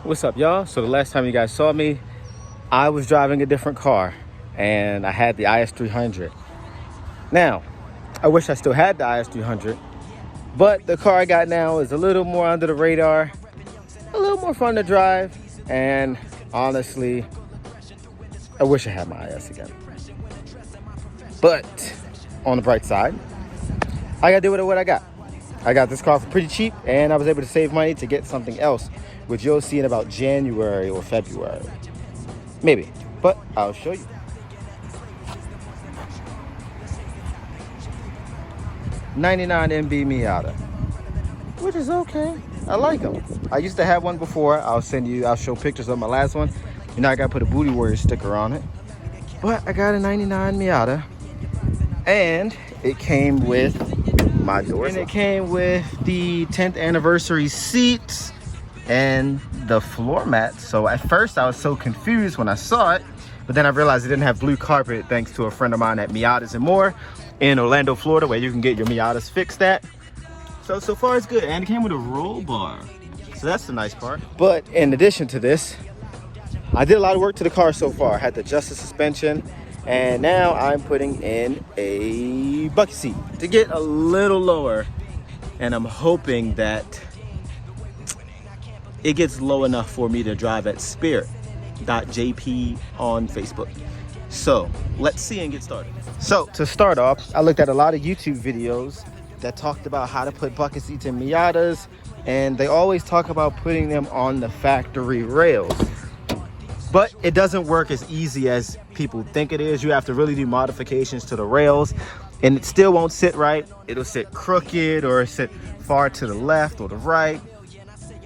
What's up, y'all? So the last time you guys saw me, I was driving a different car and I had the IS300. Now, I wish I still had the IS300, but the car I got now is a little more under the radar, a little more fun to drive, and honestly, I wish I had my IS again. But on the bright side, I gotta do with what I got. I got this car for pretty cheap and I was able to save money to get something else, which you'll see in about January or February. Maybe, but I'll show you. '99 MB Miata, which is okay. I like them. I used to have one before. I'll show pictures of my last one. You know, I gotta put a Booty Warrior sticker on it. But I got a '99 Miata and it came with my doors. And it came with the 10th anniversary seats and the floor mats. So at first I was so confused when I saw it, but then I realized it didn't have blue carpet thanks to a friend of mine at Miatas and More in Orlando, Florida, where you can get your Miatas fixed at. So far it's good. And it came with a roll bar. So that's the nice part. But in addition to this, I did a lot of work to the car so far. I had to adjust the suspension, and now I'm putting in a bucket seat to get a little lower, and I'm hoping that it gets low enough for me to drive at spirit.jp on Facebook. So let's see and get started. So to start off, I looked at a lot of YouTube videos that talked about how to put bucket seats in Miatas, and they always talk about putting them on the factory rails. But it doesn't work as easy as people think it is. You have to really do modifications to the rails, and it still won't sit right. It'll sit crooked or sit far to the left or the right.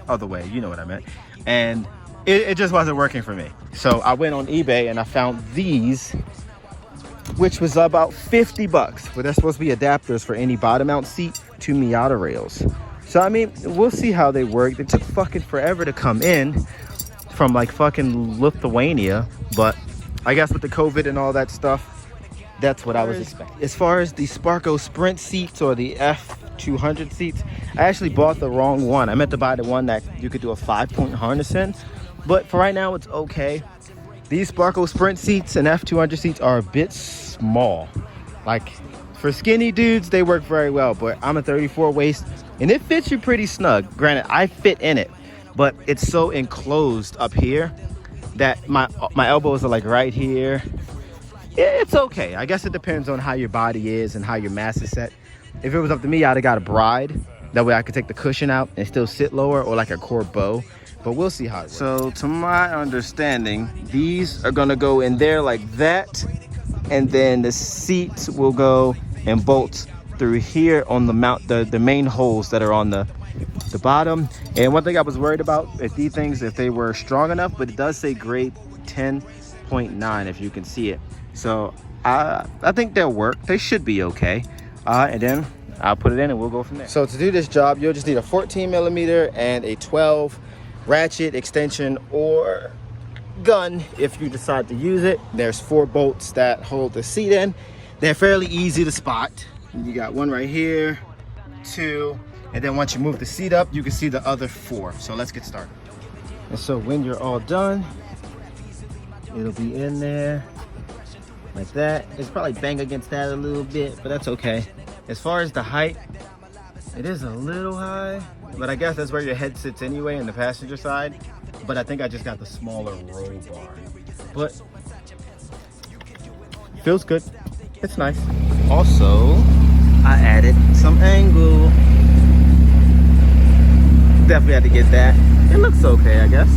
Other way, you know what I meant. And it just wasn't working for me. So I went on eBay and I found these, which was about 50 bucks. But they're supposed to be adapters for any bottom mount seat to Miata rails. So I mean, we'll see how they work. They took fucking forever to come in from like fucking Lithuania, but I guess with the COVID and all that stuff, that's what I was expecting. As far as the Sparco Sprint seats or the F200 seats, I actually bought the wrong one. I meant to buy the one that you could do a 5-point harness in, but for right now it's okay. These Sparco Sprint seats and F200 seats are a bit small. Like for skinny dudes, they work very well, but I'm a 34 waist and it fits you pretty snug. Granted, I fit in it, but it's so enclosed up here that my elbows are like right here. It's okay. I guess it depends on how your body is and how your mass is set. If it was up to me, I'd have got a bride. That way I could take the cushion out and still sit lower, or like a Corbeau. But we'll see how it works. So to my understanding, these are gonna go in there like that, and then the seats will go and bolt through here on the mount, the main holes that are on the bottom. And one thing I was worried about if these things, if they were strong enough, but it does say grade 10.9 if you can see it. So I think they'll work. They should be okay. And then I'll put it in and we'll go from there. So to do this job, you'll just need a 14mm and a 12 ratchet, extension, or gun if you decide to use it. There's 4 bolts that hold the seat in. They're fairly easy to spot. You got one right here, 2, and then once you move the seat up, you can see the other 4. So let's get started. And so when you're all done, it'll be in there like that. It's probably bang against that a little bit, but that's okay. As far as the height, it is a little high, but I guess that's where your head sits anyway in the passenger side. But I think I just got the smaller roll bar. But feels good. It's nice. Also, I added some angle. Definitely had to get that. It looks okay, I guess.